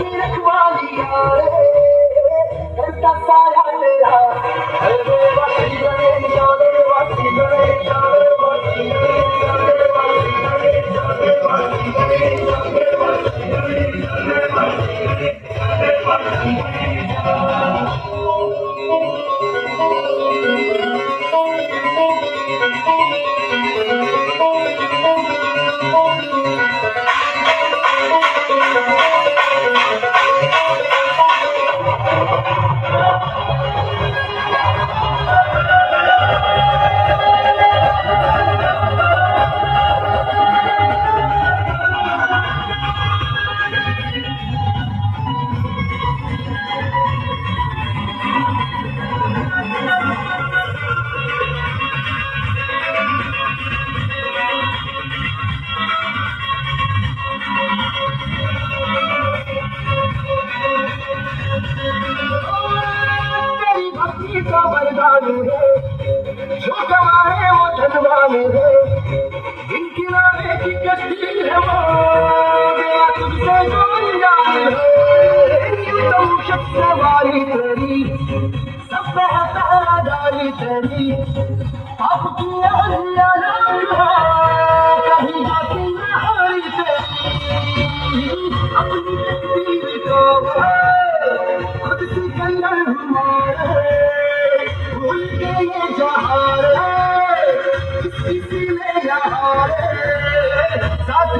की रखवाली यारे करता साया तेरा अरे वासी बने जाने वासी बने जाने वासी बने जाने वासी बने जाने वासी बने जाने वासी बने जाने वासी बने का वरदान है जो कमाए वो धनवान है दिन किनारे की कश्ती है वो गया तुझसे जो अनजान है यूं तो शख्स सवारी तेरी सब पे है पहरादारी तेरी आप की अहलिया कभी जाती नहारी तेरी अपनी तकदीर को खुद से कंगन हमारे भूल के ये जहां किसी ने यहाँ साथ